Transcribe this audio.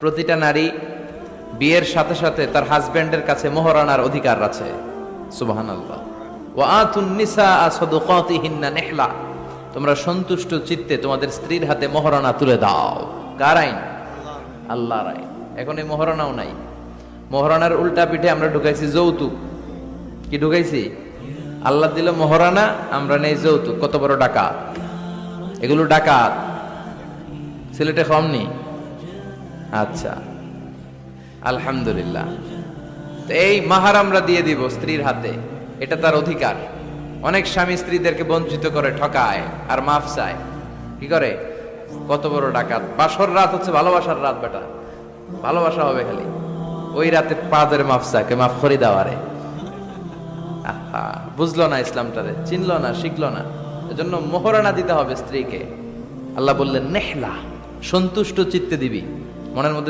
প্রতিটা নারী বিয়ের সাথে সাথে তার হাজবেন্ডের কাছে মোহরানার অধিকার আছে। সুবহানাল্লাহ। ওয়া আতুন নিসা সাদুকাতিহিন্না নিহলা, তোমরা সন্তুষ্ট চিত্তে তোমাদের স্ত্রীর হাতে মোহরানা তুলে দাও। কার আইন? আল্লাহর আইন। এখন এই মোহরানাও নাই। মোহরানার উল্টা পিঠে আমরা ঢুকাইছি যৌতুক। কি ঢুকাইছি? আল্লাহ দিল মোহরানা, আমরা নেই যৌতুক। কত বড় ডাকাত! এগুলো ডাকাত। সিলেটে কমনি? আচ্ছা, আলহামদুলিল্লাহ। তো এই মাহার আমরা দিয়ে দিব স্ত্রীর হাতে, এটা তার অধিকার। অনেক স্বামী স্ত্রীদেরকে বঞ্চিত করে, ঠকায় আর মাফ চায়। কি করে? কত বড় ডাকাত! বাসর রাত হচ্ছে ভালোবাসার রাত, বেটা ভালোবাসা হবে খালি। ওই রাতে পাদের মাফ চাকে, মাফ করি দেওয়ারে। আহা, বুঝলো না ইসলামটারে, চিনলো না, শিখলো না। এজন্য মোহরানা দিতে হবে স্ত্রীকে। আল্লাহ বললেন নেহলা, সন্তুষ্ট চিত্তে দিবি। মনের মধ্যে